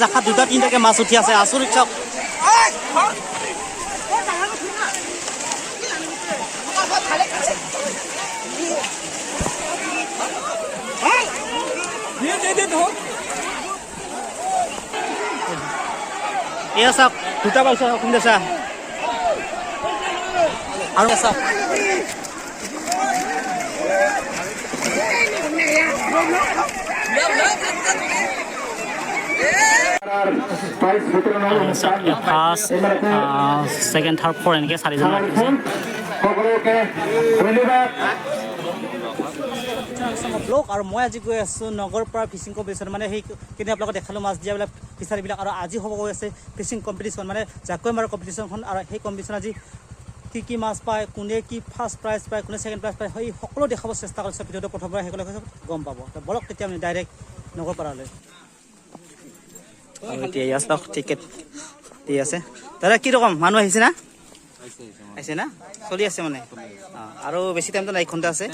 জাখাত দুটা তিনিটাকে মাছ উঠি আছে আচৰিত চাওক এয়া চাওক দুটা পাইছে কোন দেছা আৰু চাওক ফাৰ্ষ্ট ছেকেণ্ড থাৰ্ড ফ'ৰ এনেকৈ চাৰিজন ব্লগ আৰু মই আজি গৈ আছোঁ নগৰপাৰা ফিচিং কম্পিটিশ্যন মানে সেইখিনি আপোনালোকক দেখালোঁ মাছ দিয়াবিলাক ফিচাৰীবিলাক আৰু আজি হ'ব গৈ আছে ফিচিং কম্পিটিশ্যন মানে জাকৈ মাৰা কম্পিটিশ্যনখন আৰু সেই কম্পিটিশ্যন আজি কি মাছ পায় কোনে কি ফাৰ্ষ্ট প্ৰাইজ পায় কোনে ছেকেণ্ড প্ৰাইজ পায় সেই সকলো দেখাব চেষ্টা কৰিছে ভিডিঅ'টো প্ৰথমবাৰ সকলোকে গম পাব বলক তেতিয়া আমি ডাইৰেক্ট নগৰপাৰালৈ আৰু এতিয়া ইয়াত চাওক টিকেট দি আছে দাদা কি ৰকম মানুহ আহিছে না আহিছে না চলি আছে মানে আৰু বেছি টাইমটো নাই 1 ঘণ্টা আছে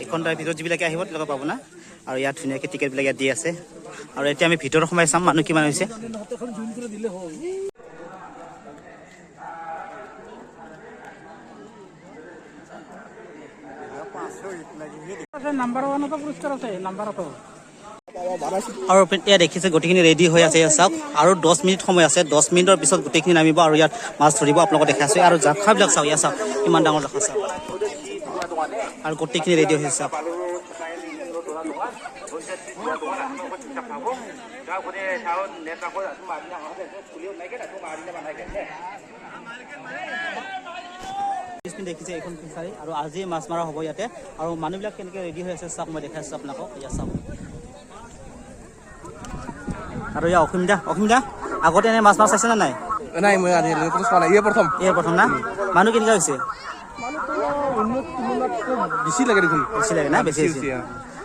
1 ঘণ্টাৰ ভিতৰত যিবিলাকে আহিব তেওঁলোকে পাব না আৰু ইয়াত ধুনীয়াকৈ টিকেটবিলাক ইয়াত দি আছে আৰু এতিয়া আমি ভিতৰত সোমাই চাম মানুহ কিমান হৈছে আৰু এতিয়া দেখিছে গোটেইখিনি ৰেডি হৈ আছে চাওক আৰু 10 মিনিট সময় আছে 10 মিনিটৰ পিছত গোটেইখিনি নামিব আৰু ইয়াত মাছ ধৰিব আপোনালোকক দেখাইছে আৰু জাখাবিলাক চাওক ইয়াত চাওক কিমান ডাঙৰ জাখা চাওক আৰু গোটেইখিনি ৰেডি হৈ আছে দেখিছে এইখন ফিচাৰী আৰু আজি মাছ মাৰা হ'ব ইয়াতে আৰু মানুহবিলাক কেনেকৈ ৰেডি হৈ আছে চাওক মই দেখাইছোঁ আপোনালোকক ইয়াত চাওক আৰু ইয়াৰ অসীমদা আগতে এনে মাছ চাইছে না নাই নাই মই প্ৰথম না মানুহ কেনেকুৱা হৈছে বেছি লাগে দেখোন বেছি লাগে না বেছি হৈছে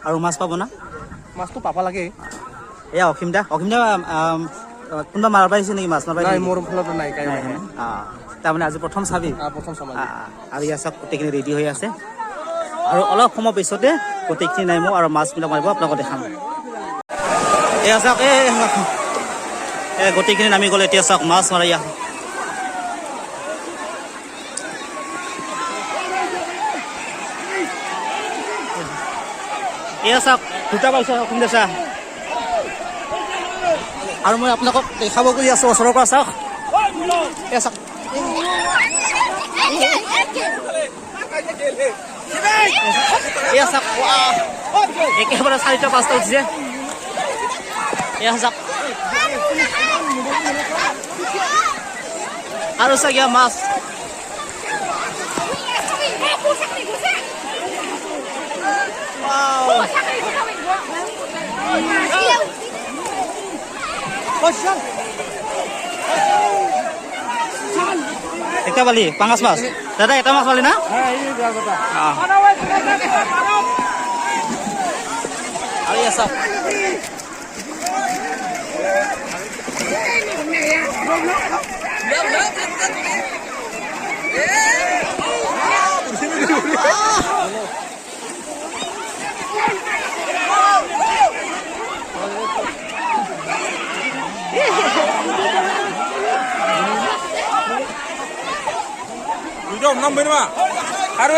আৰু মাছ পাব না মাছটো পাব লাগে এয়া অসীমদা কোনোবা মাৰিব পাৰিছে নেকি মাছ নাপাই নাই মোৰ ফালত নাই তাৰমানে আজি প্ৰথম চাবি আৰু ইয়াৰ চাওক গোটেইখিনি ৰেডি হৈ আছে আৰু অলপ সময় পিছতে গোটেইখিনি নামিব আৰু মাছবিলাক মাৰিব আপোনালোকক দেখাম এয়া চাওক গোটেইখিনি নামি গ'লে এতিয়া চাওক মাছ মাৰা ইয়াত এয়া চাওক দুটা পাইছে কোন দেছা আৰু মই আপোনালোকক দেখাব কৰি আছোঁ ওচৰৰ পৰা চাওক এয়া চাওক এয়া চাওক একেবাৰে 4টা 5টা উঠিছে এয়া চাওক আৰু চাওক ইয়াৰ মাছ একটা পালি পাঙাছ মাছ দাদা এটা মাছ পালি না আৰু ইয়া চাওক নাম বেৰমা আৰু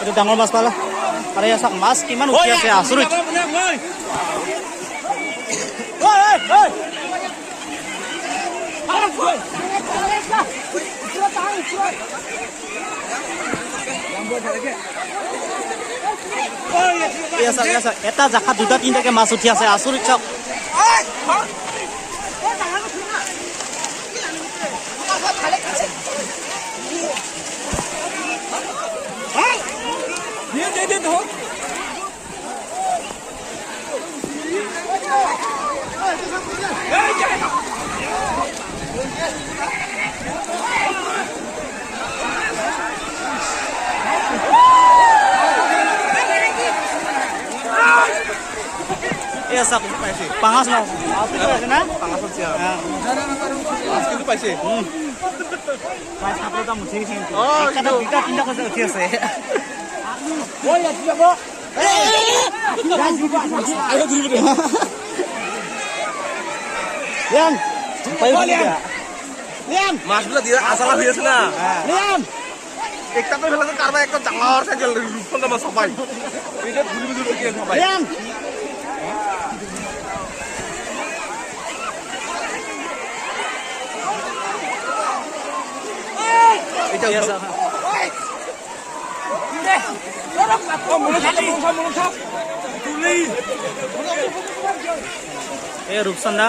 এটা ডাঙৰ মাছ পালা আৰু ইয়াত চাওক মাছ কিমান উঠি আছে আচৰিত এটা জাখাত দুটা তিনিটাকে মাছ উঠি আছে আচৰিত চাওক Iya sak, pangas mau. Apa itu na? Pangas siya. Mas kintu paise. Mas apa kamu sih? Oh, kita tindak ke sini sih. লিয়ান মাছগুলো দিয়ে আসালা হয়েছে না একটা তো ফেলে কারবার একটা জাঙার সাইকেল রূপসন্দা মাছ সবাই এটা ঘুরে ঘুরে গিয়ে সবাই এটা এই রূপচন্দা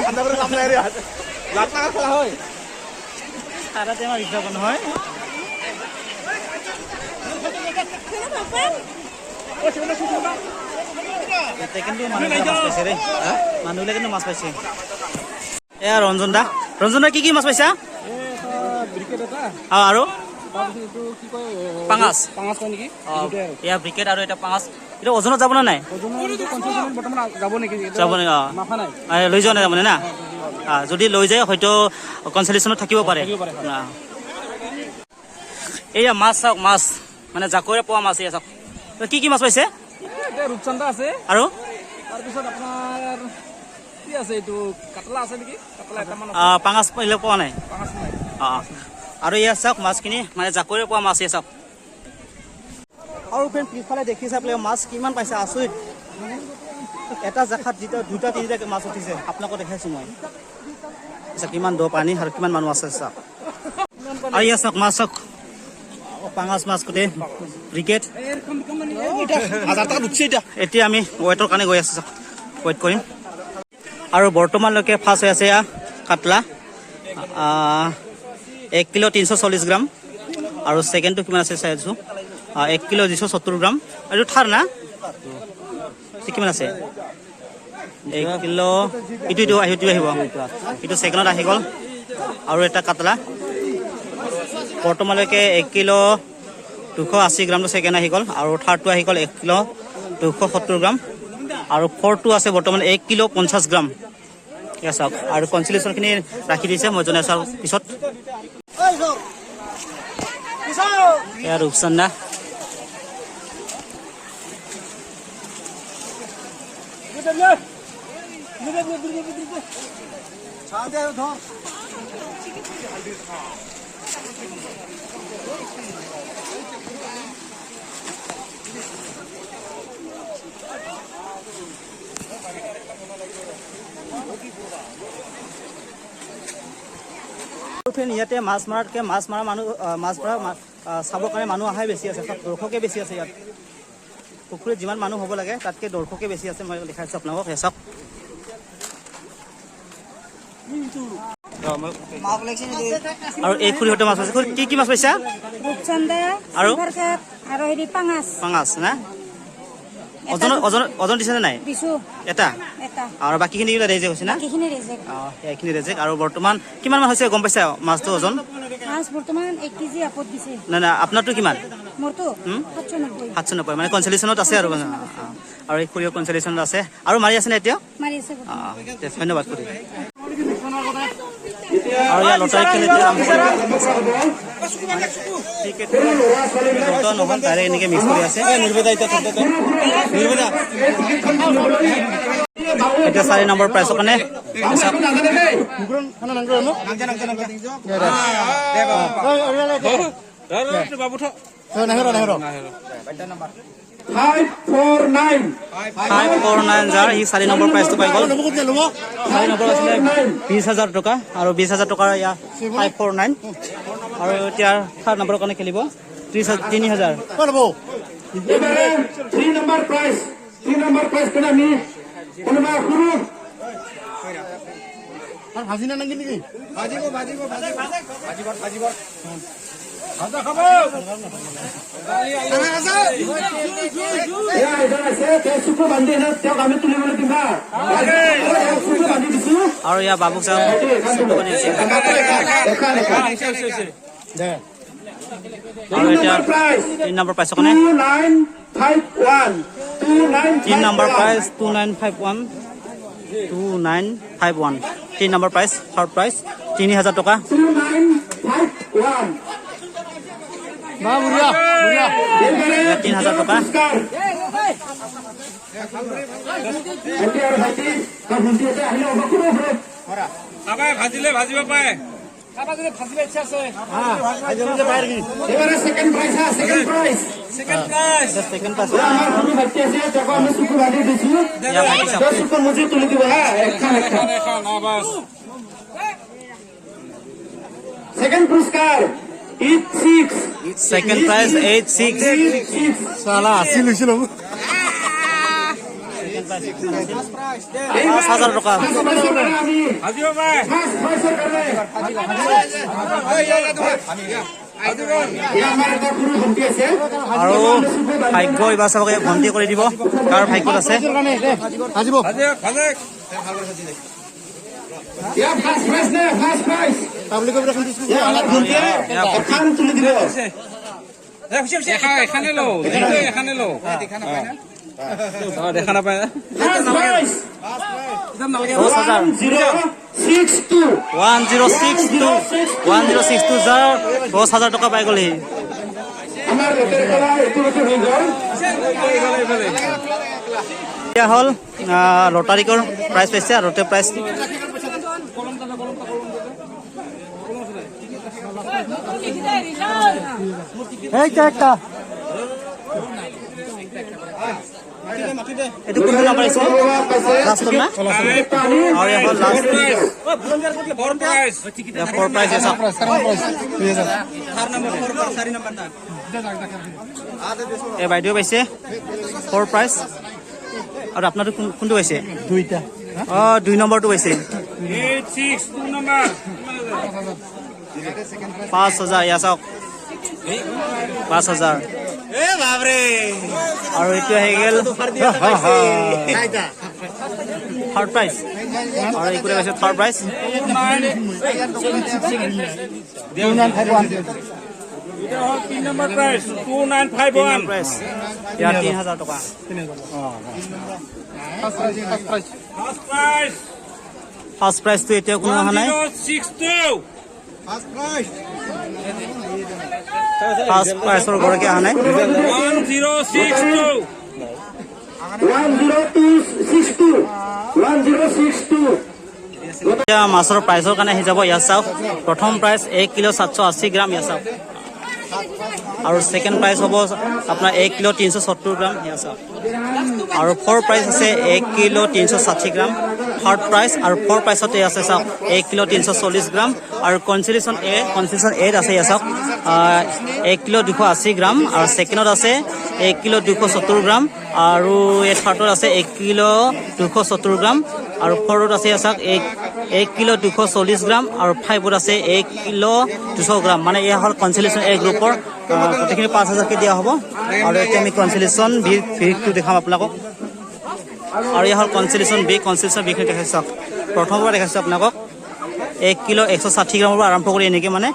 ঠান্ডা করে কাম নাই রে লাখ টাকা খেলা হয় সারা টাইম বিজ্ঞাপন হয় এতে কিন্তু মানুহে মাছ পাইছে ৰে মানুহে কিন্তু মাছ পাইছে এয়া ৰঞ্জন দা কি মাছ পাইছা আৰু পাঙাছ এয়া ব্ৰিকেট আৰু এটা পাঙাছ এটা ওজনত যাব নে নাই যাব নে লৈ যোৱা নাই তাৰমানে না যদি লৈ যায় হয়তো কনচেলেশ্যনত থাকিব পাৰে এয়া মাছ চাওক মাছ মানে জাকৈৰে পোৱা মাছ এয়া চাওক কি মাছ পাইছে ৰূপচন্দা আছে আৰু তাৰপিছত আপোনাৰ কি আছে এইটো কাটলা আছে নেকি কাটলা এটামান পাঙাছ পাৰিলে পোৱা নাই পাঁচ নাই আৰু এয়া চাওক মাছখিনি মানে জাকৈৰে পোৱা মাছ এয়া চাওক আৰু ফ্ৰেণ্ড পিছফালে দেখিছে আপোনালোকে মাছ কিমান পাইছে আচৰিত এটা জাখাত দুটা তিনিটা মাছ উঠিছে আপোনালোকক দেখাইছোঁ মই কিমান দ পানী আৰু কিমান মানুহ আছে চাওক আৰু এয়া চাওক মাছ চাওক পাঙাছ মাছ গোটেই ব্ৰিকেট এতিয়া আমি ৱেটৰ কাৰণে গৈ আছোঁ চাওক ৱেইট কৰিম আৰু বৰ্তমানলৈকে ফাৰ্ষ্ট হৈ আছে এয়া কাটলা 1 কিলো 340 গ্ৰাম আৰু ছেকেণ্ডটো কিমান আছে চাই আছোঁ 1 কিলো 270 গ্ৰাম আৰু থাৰ না কিমান আছে 1 কিলো ইটো আহিব ইটো ছেকেণ্ডত আহি গ'ল আৰু এটা কাটলা বৰ্তমানলৈকে 1 কিলো 280 গ্ৰামটো ছেকেণ্ড আহি গ'ল আৰু থাৰ্ডটো আহি গ'ল 1 কিলো 270 গ্ৰাম আৰু ফ'ৰটো আছে বৰ্তমান 1 কিলো 50 গ্ৰাম এয়া চাওক আৰু কনচিলেশ্যনখিনি ৰাখি দিছে মই জনাই চাওক পিছত এয়া ৰূপচন্দা ইয়াতে মাছ মৰাতকৈ মাছ মৰা মানুহ মাছ মৰা চাবৰ কাৰণে মানুহ অহাই বেছি আছে চব দৰ্শকে বেছি আছে ইয়াত পুখুৰীত যিমান মানুহ হ'ব লাগে তাতকৈ দৰ্শকে বেছি আছে মই দেখাইছোঁ আপোনালোকক চাওক আৰু এই খুৰীহঁতে মাছ পাইছে কি মাছ পাইছা আৰু পাঙাছ না ওজন দিছে নে নাই এটা আৰু বাকীখিনি ৰেজেক্ট হৈছে না এইখিনি ৰেজেক্ট আৰু বৰ্তমান কিমান মান হৈছে গম পাইছা মাছটো ওজন নাই নাই আপোনাৰটো কিমান 790 মানে কনচেলেশ্যনত আছে আৰু এই খুৰীৰ কনচেলেশ্যনত আছে আৰু মাৰি আছে নে এতিয়া ধন্যবাদ খুৰী আৰু ইয়াৰ লটাৰী খেলি নহয় তাৰে এনেকৈ মিক্স কৰি আছে এতিয়া 4 নম্বৰ প্ৰাইজৰ কাৰণে যাৰ সি 4 নম্বৰ প্ৰাইজটো পাই গ'ল 4 নম্বৰ আছিলে 20,000 টকা আৰু 20,000 টকাৰ ইয়াৰ 549 আৰু এতিয়া 3 নম্বৰৰ কাৰণে খেলিব 3,000 3 number prize 3 3 নম্বৰ প্ৰাইজ পেলে আমি কোনোবা সৰু ভাজি না নাকি নেকি চুকু বান্ধি তেওঁক আমি তুলিবলৈ দিবা চুকু বান্ধি দিছো আৰু ইয়াৰ বাবুক চাওক আৰু এতিয়া 3 নম্বৰ প্ৰাইজ কাৰণে 3 number prize 2951 3 number prize third prize 3000 টকা 2951 বা বুঢ়িয়া বুঢ়িয়া 3000 টকা ভাজিলে ভাজিব পাৰে এবাৰে second prize second prize second prize আমার কোনো ব্যক্তি আছে যখন আমি সুকু বাঁধি দিছি ইয়া ভাইটি চাওক 10 সুকু মুজি তুলি দিব হ্যাঁ একখান সেকেন্ড পুরস্কার 86 সেকেন্ড প্ৰাইজ 86 সালা আসি লইছিল 5000 টকা ভাজিব পাৰে ফাৰ্স্ট প্ৰাইজেৰ কাৰণে আমাৰ একটা পুৰো ভন্টি আছে আৰু ভাগ্য এইবাৰ চাওক ভন্টি কৰি দিব কাৰ ভাগ্যত আছে আজিব ইয়া ফার্স্ট প্রাইজ নে ফার্স্ট প্রাইজ পাবলিক করে এখন দিছো ইয়া আমার ভন্টি একখান তুলি দিব এখানে লো এখানে লো দেখা নাপায় না ফার্স্ট প্রাইজ 10000 1062 1062 যাৰ 10000 টকা পাই গ'লহি আমাৰ লোকেৰ কলা একটু হয়ে গেল এতিয়া হ'ল লটাৰীকৰ প্ৰাইজ পাইছে আৰু লটাৰী প্ৰাইজ এইটা একটা এইটো কোনটো নাম্বাৰ আহিছে লাষ্টত না আৰু ইয়াৰ হ'ল last four prize four prize আছে এই বাইদেউ পাইছে ফ'ৰ প্ৰাইজ আৰু আপোনাৰটো কোনটো পাইছে দুইটা অঁ 2 নম্বৰটো পাইছে 862 নম্বৰ 5000 ইয়া চাওক 5000 আৰু এইটো আহি গ'ল থাৰ্ড প্ৰাইজ আৰু এইটো পাইছে third prize 3 number prize 2951 prize ইয়াৰ 3000 টকা ফাৰ্ষ্ট প্ৰাইজ ফাৰ্ষ্ট প্ৰাইজটো এতিয়া কোনো অহা নাই 1062 ফাৰ্ষ্ট প্ৰাইজৰ গৰাকী অহা নাই 1062 এতিয়া মাছৰ প্ৰাইজৰ কাৰণে আহি যাব ইয়াত চাওক প্ৰথম প্ৰাইজ 1 কিলো 780 গ্ৰাম ইয়াত চাওক আৰু ছেকেণ্ড প্ৰাইজ হ'ব আপোনাৰ 1 কিলো 370 গ্ৰাম ইয়াত চাওক আৰু ফ'ৰ প্ৰাইজ আছে 1 কিলো 360 গ্ৰাম থাৰ্ড প্ৰাইজ আৰু ফ'ৰ প্ৰাইজতে আছে চাওক 1 কিলো 340 গ্ৰাম আৰু কনচিলেশ্যন এ আছে ইয়াত চাওক 1 কিলো 280 গ্ৰাম আৰু ছেকেণ্ডত আছে 1 কিলো 270 গ্ৰাম আৰু এই থাৰ্ডত আছে 1 কিলো 270 গ্ৰাম আৰু ফ'ৰত আছে ইয়াত চাওক 1 কিলো 240 গ্ৰাম আৰু ফাইভত আছে 1 কিলো 200 গ্ৰাম মানে এয়া হ'ল কনচিলেশ্যন এ গ্ৰুপৰ গোটেইখিনি 5000কে দিয়া হ'ব আৰু এতিয়া আমি কনচিলেশ্যন বিটো দেখাম আপোনালোকক আৰু এয়া হ'ল কনচিলেশ্যন বিখিনি দেখাইছোঁ চাওক প্ৰথমবাৰ দেখাইছোঁ আপোনালোকক 1 কিলো 160 গ্ৰামৰ পৰা আৰম্ভ কৰি এনেকৈ মানে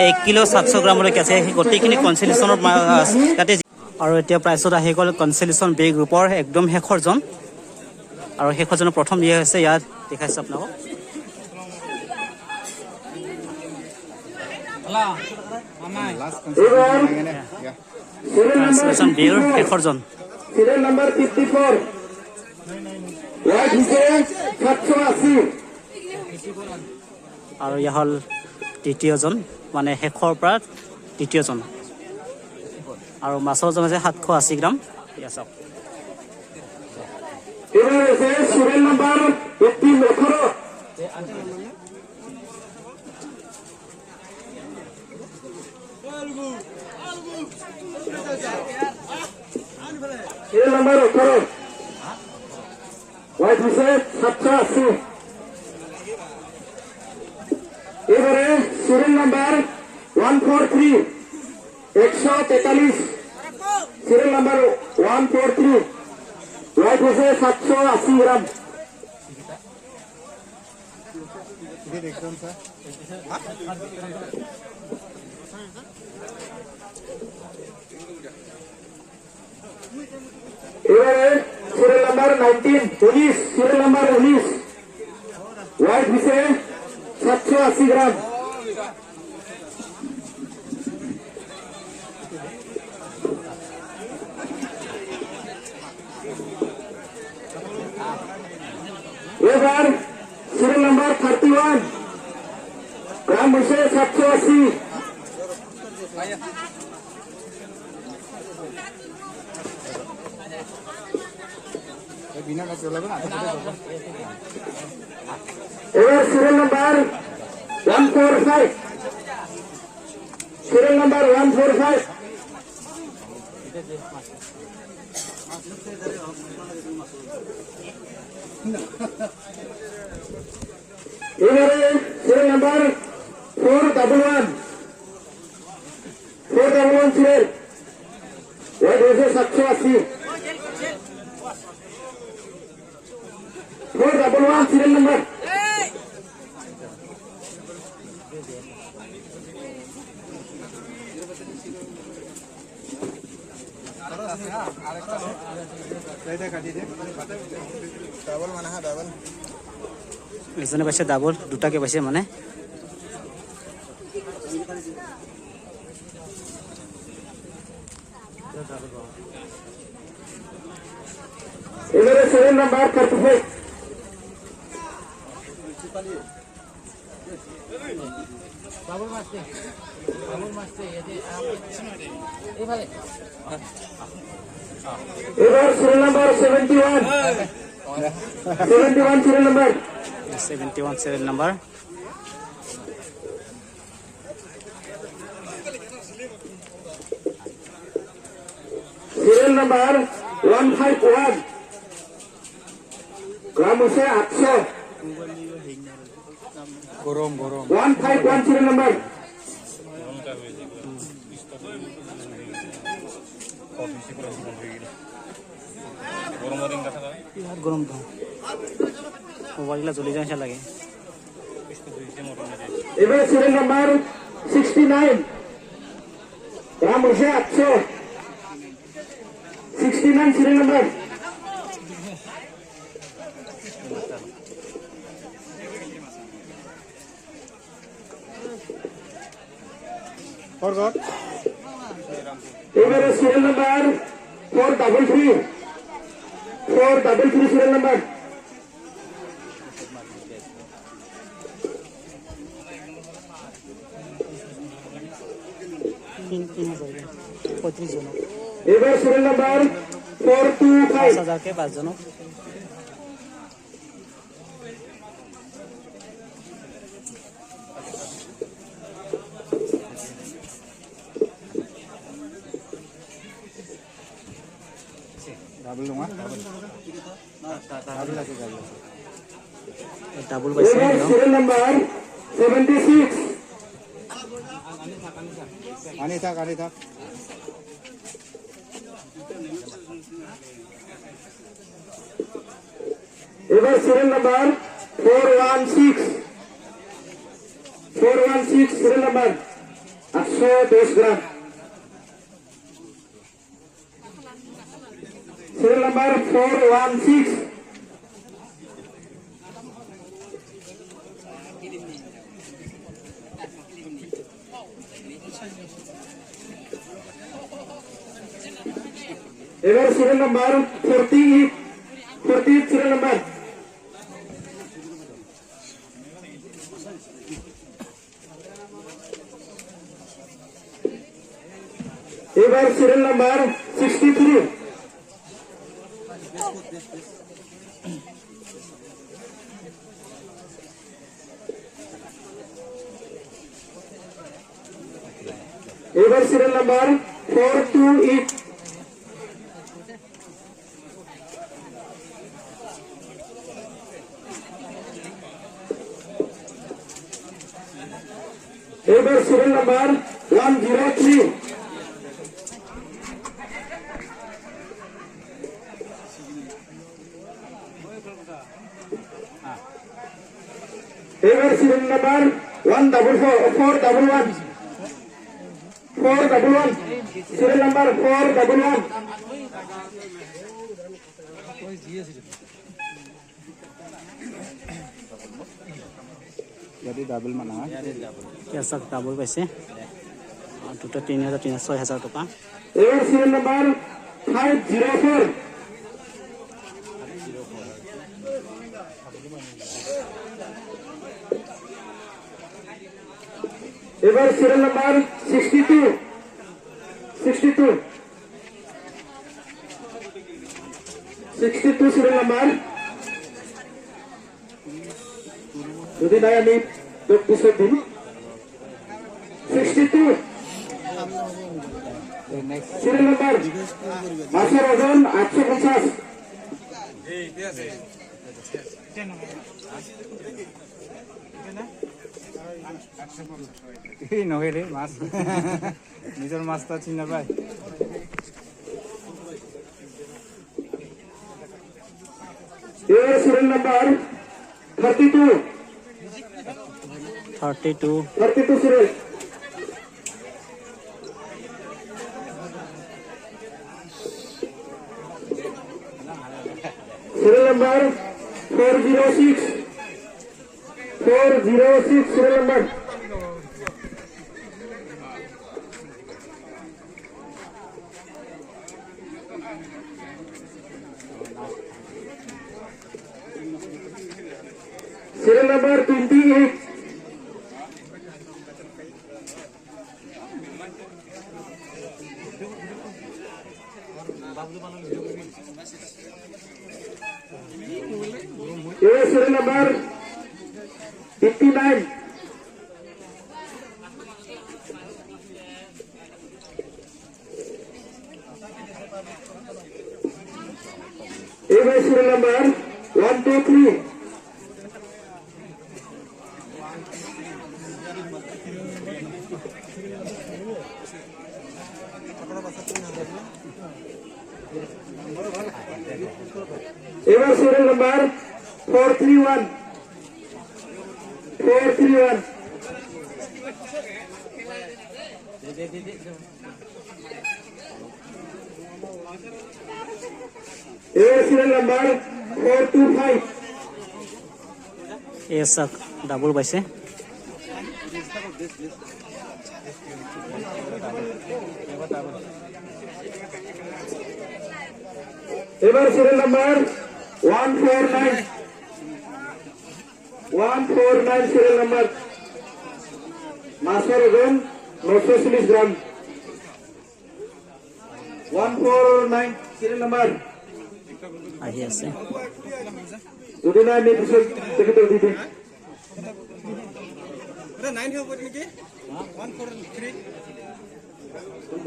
1 কিলো 700 গ্ৰামলৈকে আছে সেই গোটেইখিনি কনচিলেশ্যনৰ ইয়াতে আৰু এতিয়া প্ৰাইচত আহি গ'ল কনচিলেশ্যন বি গ্ৰুপৰ একদম শেষৰজন আৰু শেষৰজনৰ প্ৰথম দিয়া হৈছে ইয়াত দেখাইছোঁ আপোনালোকক কনচিলেশ্যন বিৰ শেষৰজন সিৰিয়াল নাম্বাৰ 54 ওয়াইড হিসে 780 আৰু ইয়া হ'ল তৃতীয়জন মানে শেষৰ পৰা তৃতীয়জন আৰু মাছৰ ওজন আছে 780 গ্ৰাম ইয়া চাওক এবার আছে serial number 18 serial number 18 white হয়েছে 780। এবারে serial number 143 143 serial number 143 white হয়েছে 780 গ্রাম। এবারে serial number 19 serial number 19 white হয়েছে 780 গ্রাম। এবার সিরিয়াল নাম্বার 31 গ্রাম হয়েছে 780। এবার সিরিয়াল নাম্বার 145 সিরিয়াল নাম্বার 145 এবারে সিরিয়াল নাম্বার 411 সিরিয়াল ওয়াইড হয়েছে 780। 411 সিরিয়াল নাম্বার। এজনে পাইছে ডাবল, দুটাকে পাইছে মানে। এবারে সিরিয়াল নাম্বার 35 এবার serial number 71 serial number 71 serial number. Serial number 151 গ্রাম হচ্ছে 800। গরম গরম 151 সিরিয়াল নাম্বার। গরম তো মোবাইলগুলো জ্বলি যায় লাগে। এবার সিরিয়াল নাম্বার 69 গ্রাম হচ্ছে 800। 69 সিরিয়াল নাম্বার। ফরগট এবারে সিরিয়াল নাম্বার 433 সিরিয়াল নাম্বার। পঁয়ত্রিশ জন, এবার সিরিয়াল নাম্বার 425 5,000 5 জন। ডাবল লুঙা ডাবল আছে ডাবল ডাবল পাইছে। এবার সিরিয়াল নাম্বার 76 আনি থাক এবার সিরিয়াল নাম্বার 416 সিরিয়াল নাম্বার 810 গ্রাম। সিরিয়াল নাম্বার 416 এবার সিরিয়াল নাম্বার 48 সিরিয়াল নাম্বার। এবার সিরিয়াল নাম্বার 63 এবার সিরিয়াল নাম্বার 428 এইবাৰ সিৰিয়েল নাম্বাৰ 103 এইবাৰ সিৰিয়েল নাম্বাৰ 14411 411 সিরিয়াল নাম্বার 411 যদি ডাবল মানা হয় কেঁচা ডাবল পাইছে দুটা 3,000 6,000 টকা এবার সিরিয়াল নাম্বার 504 এবার সিরিয়াল নাম্বার 62 সিরিয়াল নাম্বার যদি নাই আমি পিছৰ দিন 62 সিৰিয়াল নাম্বাৰ মাছেৰ ওজন 850 নহয় ৰে মাছ নিজৰ মাছটা চিনি নাপায় এবার serial number 32 serial serial number 406 serial number serial number 28 serial number 59 এবার সিরিয়াল নাম্বার 123 এবার সিরিয়াল নাম্বার 431 এবার সিরিয়াল নাম্বার 425 কেঁচা ডাবল পাইছে এবার সিরিয়াল নাম্বার 149 সিরিয়াল নাম্বার মাছের ওজন 940 গ্রাম 149 সিরিয়াল নাম্বার আহি আছে যদি না আমি পিছন থেকে তো দিতে 9 হ'ব নেকি 143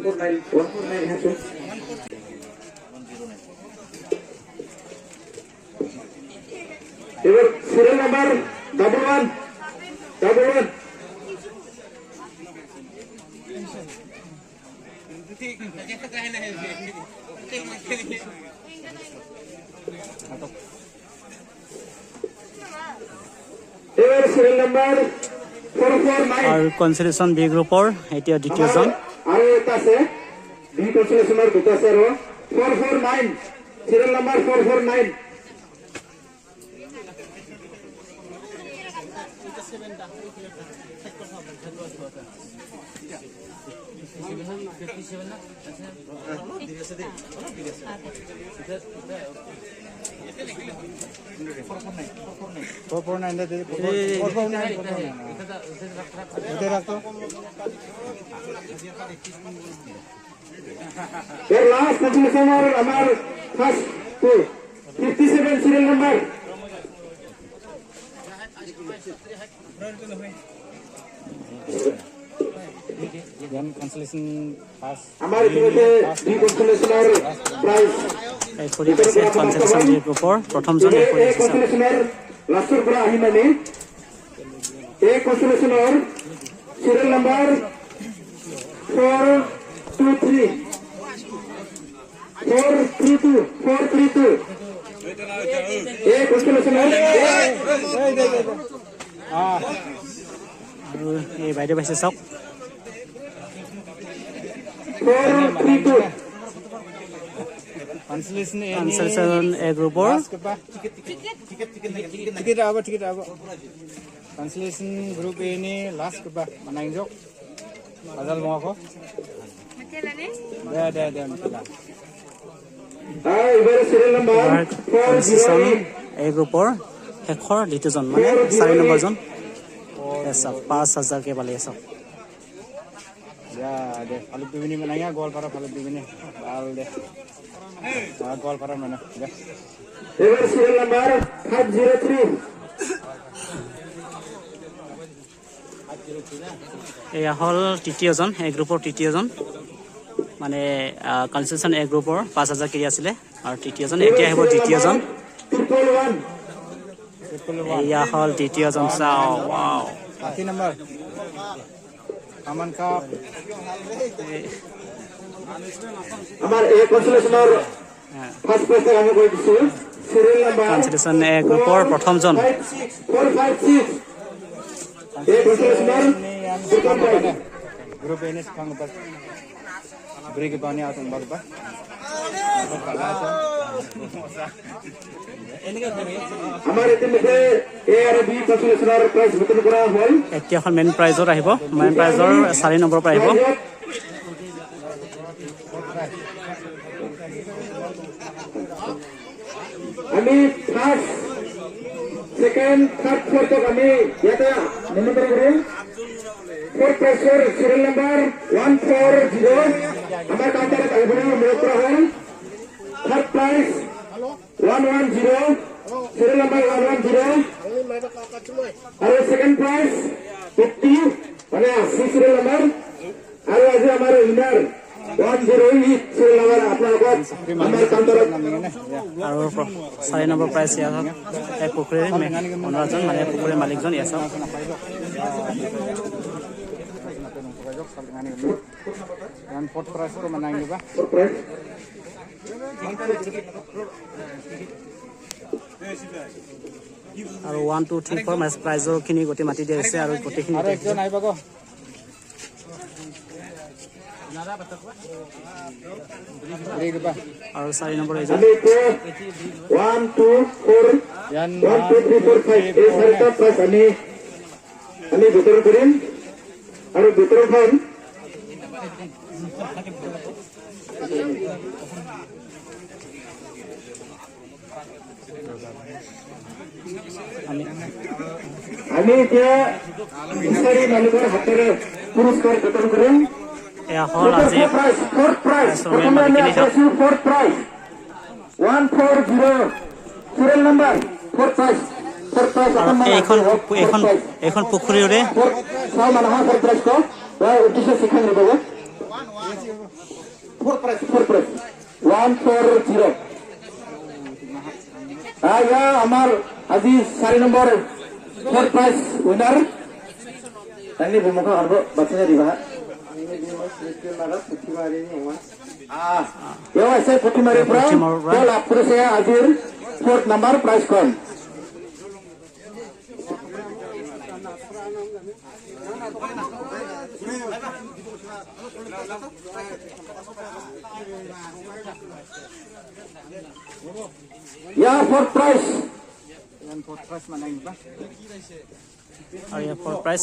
149 আছে এবার সিরিয়াল নাম্বার 11 এবার সিরিয়াল নাম্বার 449 আৰু কনসোলেশন বি গ্ৰুপৰ এতিয়া দ্বিতীয়জন আৰু এটা আছে বি কনসোলেশনৰ দুটা আছে আৰু 449 সিরিয়াল নাম্বার 449 এর লাস্ট কনসোলেশনের আমার first 57 serial number consolation first আমার ইতিমধ্যে বি কনসোলেশনের প্রাইস এই কৰি পাইছে কনসোলেশন বি গ্ৰুপৰ প্ৰথমজন এই কৰি এই আছে কনসোলেশনেৰ লাস্টৰ পৰা আহিম আমি এই কনসোলেশনৰ serial number 423. 432. Congratulations. আৰু এই বাইদেউ পাইছে চাওক 432. Cancellation কনচালটেশ্যন এ গ্ৰুপৰ tiket apa? Cancellation group ini last kepa mana yang jok? Asal mau apa? Ada. Ibarat serial number consultation 408. এ গ্ৰুপৰ শেষৰ দ্বিতীয়জন মানে 4 নম্বৰজন চাওক 5,000কে পালে চাওক Ya, deh. Kalau begini menanya gol para kalau begini. Bal deh. Gol para mana? Ya. Ibarat serial number 503. এয়া হ'ল তৃতীয়জন এ গ্ৰুপৰ তৃতীয়জন মানে কনচালটেশ্যন এ গ্ৰুপৰ 5,000 কেৰি আছিলে আৰু তৃতীয়জন এতিয়া আহিব দ্বিতীয়জন 111. এয়া হ'ল দ্বিতীয়জন চাও wow Hati nomor. Aman Cup. আমাৰ এই কনসোলেশনৰ ফাৰ্স্ট প্ৰাইজ আমি কৈ দিছো সিৰিয়াল নাম্বাৰ কনচালটেশ্যন এ গ্ৰুপৰ প্ৰথমজন 456 এই কনসোলেশনৰ প্রথম prize Grup ini sekarang lepas. Beri ke bawahnya atau bawah apa? আমাৰ ইতিমধ্যে এ আৰু বি কনসোলেশনৰ প্ৰাইজ বিতৰণ কৰা হ'ল এতিয়া এখন মেইন প্ৰাইজত আহিব মেইন প্ৰাইজৰ 4 নম্বৰৰ পৰা আহিব আমি ফাৰ্স্ট সেকেন্ড থাৰ্ড ফোৰ্থক আমি ইয়াতে নিমন্ত্ৰণ কৰিম ফোৰ্থ প্ৰাইজৰ সিৰিয়াল নাম্বাৰ 140 আমাৰ কাউণ্টাৰত আহিবলৈ অনুৰোধ কৰা হ'ল থাৰ্ড প্ৰাইজ 110 সিৰিয়াল নাম্বাৰ 110 আৰু সেকেন্ড প্ৰাইজ 50 মানে 80 সিৰিয়াল নাম্বাৰ আৰু আজি আমাৰ উইনাৰ 108 সিৰিয়াল নাম্বাৰ আপোনালোকক আমাৰ কাউণ্টাৰত আৰু 4 নম্বৰ প্ৰাইজ ইয়াত হ'ল এই পুখুৰীৰ অনাৰজন মানে পুখুৰীৰ মালিকজন ইয়াত চাওক Dan pot price itu menang juga. fourth prize আৰু 1 2 3 4 মেচ প্ৰাইজৰ খিনি গোটেই মাতি দিয়া হৈছে আৰু গোটেইখিনি Ada ekjon ayo bago. Beri ke bawah. আৰু 4 নম্বৰ এইজন আমি তো 1 2 4 Yan 1 2 3 4 5 এই চাৰিটা প্ৰাইজ আমি বিতৰণ কৰিম আৰু বিতৰণখন আমি এতিয়া বিচাৰি মালিকৰ হাতেৰে পুৰস্কাৰ বিতৰণ কৰিম এয়া হ'ল আজি fourth prize প্ৰথমে আমি আছো fourth prize 140 serial number fourth prize আৰু এইখন পুখুৰীৰে ছয় মানুহৰ fourth prize को উদ্দেশ্য শিক্ষা দিব fourth prize 140 আয়া আমাৰ আজি 4 নম্বৰ fourth prize winner তাইনি ভূমিকা হ'ব বাচিনা দিবা यो ऐसे पुठीमारी पर कल आपको से हाजिर फोर्थ नंबर प्राइस कौन या fourth price Dan pot price menang juga. আৰু ইয়াৰ ফৰ প্ৰাইজ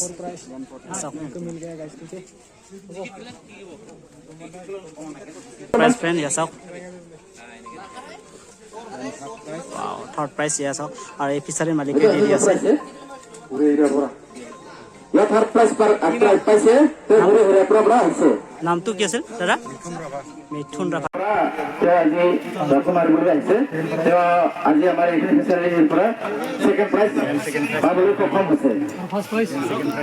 চাওক প্ৰাইজ ফ্ৰেণ্ড ইয়াৰ চাওক থাৰ্ড প্ৰাইজ ইয়াৰ চাওক আৰু এই ফিচাৰীৰ মালিকে দি দি আছে या थर्ड प्राइस पर प्राइस पैसे तो पूरे पूरे पूरा है নামটো কি আছিল দাদা মিথুন ৰাভা আজি ডকুমেন্ট বুলি আছে তো আজি আমাৰ এই ফিচাৰীৰ পৰা সেকেন্ড প্ৰাইজ বাবুল প্ৰথম হৈছে ফাৰ্স্ট প্ৰাইজ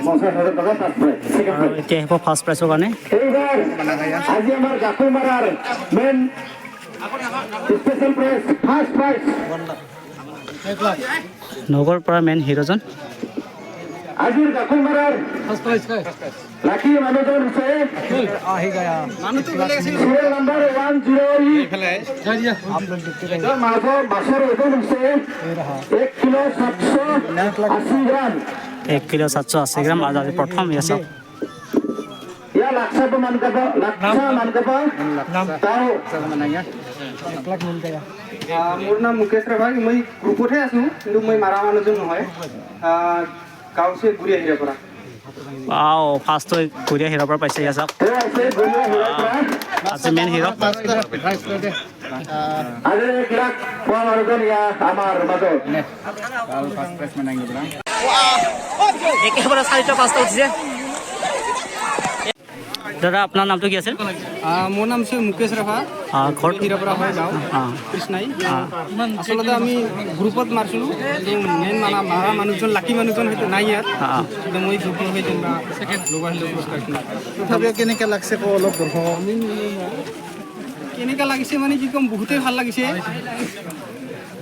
50,000 টকা ফাৰ্স্ট প্ৰাইজ সেকেন্ড আৰু এতিয়া আহিব ফাৰ্ষ্ট প্ৰাইজৰ কাৰণে এইবাৰ আজি আমাৰ গাকুমাৰাৰ main special prize first prize নগৰ পৰা মেইন হিৰোজন আজিৰ জাকৈ মাৰাৰ লাকি মানুহজন হৈছে চিৰিয়েল নম্বৰ 108 মাছৰ ওজন হৈছে 1 কিলো 780 গ্ৰাম 1 কিলো 780 গ্ৰাম আজি প্ৰথম আছে या laksa मान का ताऊ मोर नाम मुकेश राभा मैं ग्रुपत हे आसु किन्तु मैं मारा मानुजन নহয় गाव से गुरिया हिरा परा वाओ फास्ट तो गुरिया हिरा पर पाइছে यासक आज मेन हिरो अरे 1 लाख कोन मानुजन या आमार मदद बाल फर्स्ट प्राइज मानांगे बरा একেবাৰে 4টা 5টা উঠিছে দাদা আপোনাৰ নামটো কি আছিল মোৰ নাম হৈছে মুকেশ ৰাভা ঘৰ হিৰাপৰা হয় গাঁও কৃষ্ণাই আচলতে আমি গ্ৰুপত মাৰিছিলোঁ মেইন মাৰা মানুহজন লাকি মানুহজন হয়তো নাই ইয়াত কিন্তু মই গ্ৰুপৰ হৈ যেনিবা লগা আহিলোঁ পুৰস্কাৰখিনি তথাপিও কেনেকৈ লাগছে কো অলপ দৰ্শক কেনেকুৱা লাগিছে মানে কি ক'ম বহুতেই ভাল লাগিছে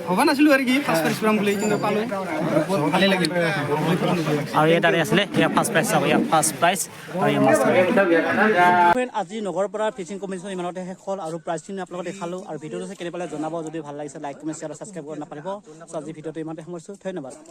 ভবা নাছিলোঁ আৰু কি ফাৰ্ষ্ট প্ৰাইজ পাম বুলি কিন্তু পালোঁ ভালেই লাগিল আৰু এই তাৰে আছিলে ইয়াৰ ফাৰ্ষ্ট প্ৰাইজ চাব ইয়াৰ ফাৰ্ষ্ট প্ৰাইজ আৰু ইয়াৰ মাষ্টাৰ আজি নগৰৰ পৰা ফিচিং কম্পিটিশ্যন ইমানতে শেষ হ'ল আৰু প্ৰাইজখিনি আপোনালোকক দেখালোঁ আৰু ভিডিঅ'টো কেনে পালে জনাব যদি ভাল লাগিছে লাইক কমেণ্ট শ্বেয়াৰ আৰু ছাবস্ক্ৰাইব কৰিব নাপাৰিব আজি ভিডিঅ'টো ইমানতে সামৰিছোঁ ধন্যবাদ